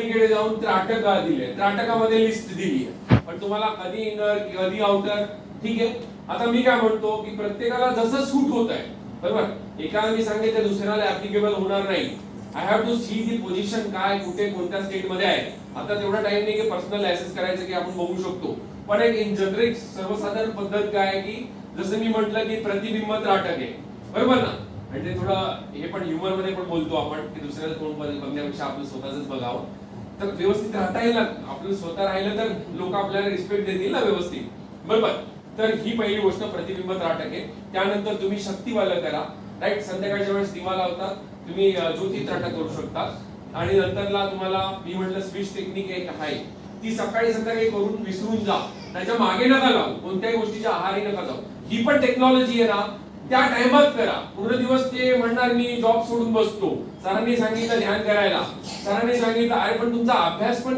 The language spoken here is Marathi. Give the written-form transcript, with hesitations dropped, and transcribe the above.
कडे जाऊन त्राटका दिले, त्राटकामध्ये लिस्ट दिली आहे, पण तुम्हाला कधी इनर कधी आउटर, ठीक आहे. आता मी काय म्हणतो की प्रत्येकाला जसं सूट होत आहे, बरोबर, एकाला मी सांगितलं दुसऱ्याला ऍप्लिकेबल होणार नाही. I have to see the position काय कुठे कोणत्या स्टेट मध्ये आहे. आता तेवढा टाइम नाही की पर्सनल ऍसेस करायचं की आपण बघू शकतो, पण एक इन जनरिक सर्वसाधारण पद्धत काय आहे की जसं मी म्हटलं की प्रतिबिंब त्राटक आहे, बरोबर ना. म्हणजे थोडं हे पण ह्युमर मध्ये पण बोलतो आपण की दुसऱ्याला तोंड बघण्यापेक्षा आपलं स्वतःच बघावं. तर व्यवस्थित राहता येईल, आपलं स्वतः राहिलं तर लोक आपल्याला रिस्पेक्ट देतील ना व्यवस्थित, बरोबर. तर ही पहिली गोष्ट प्रतिबिंब त्राटक आहे. त्यानंतर तुम्ही शक्तिवालं करा, राईट. संध्याकाळच्या वेळेस दिवा लावता, तुम्ही ज्योती त्राटक करू शकता. आणि नंतरला तुम्हाला मी म्हटलं स्विच टेक्निक एक आहे, ती सकाळी संध्याकाळी करून विसरून जा, त्याच्या मागे नका लावू, कोणत्याही गोष्टीच्या आहारी नका जाऊ. ही पण टेक्नॉलॉजी आहे ना, त्या टाइमात करा. पूर्ण दिवस ते म्हणणार मी जॉब सोडून बसतो, सरांनी सांगितलं ध्यान करायला, सरांनी सांगितलं अरे पण तुमचा अभ्यास पण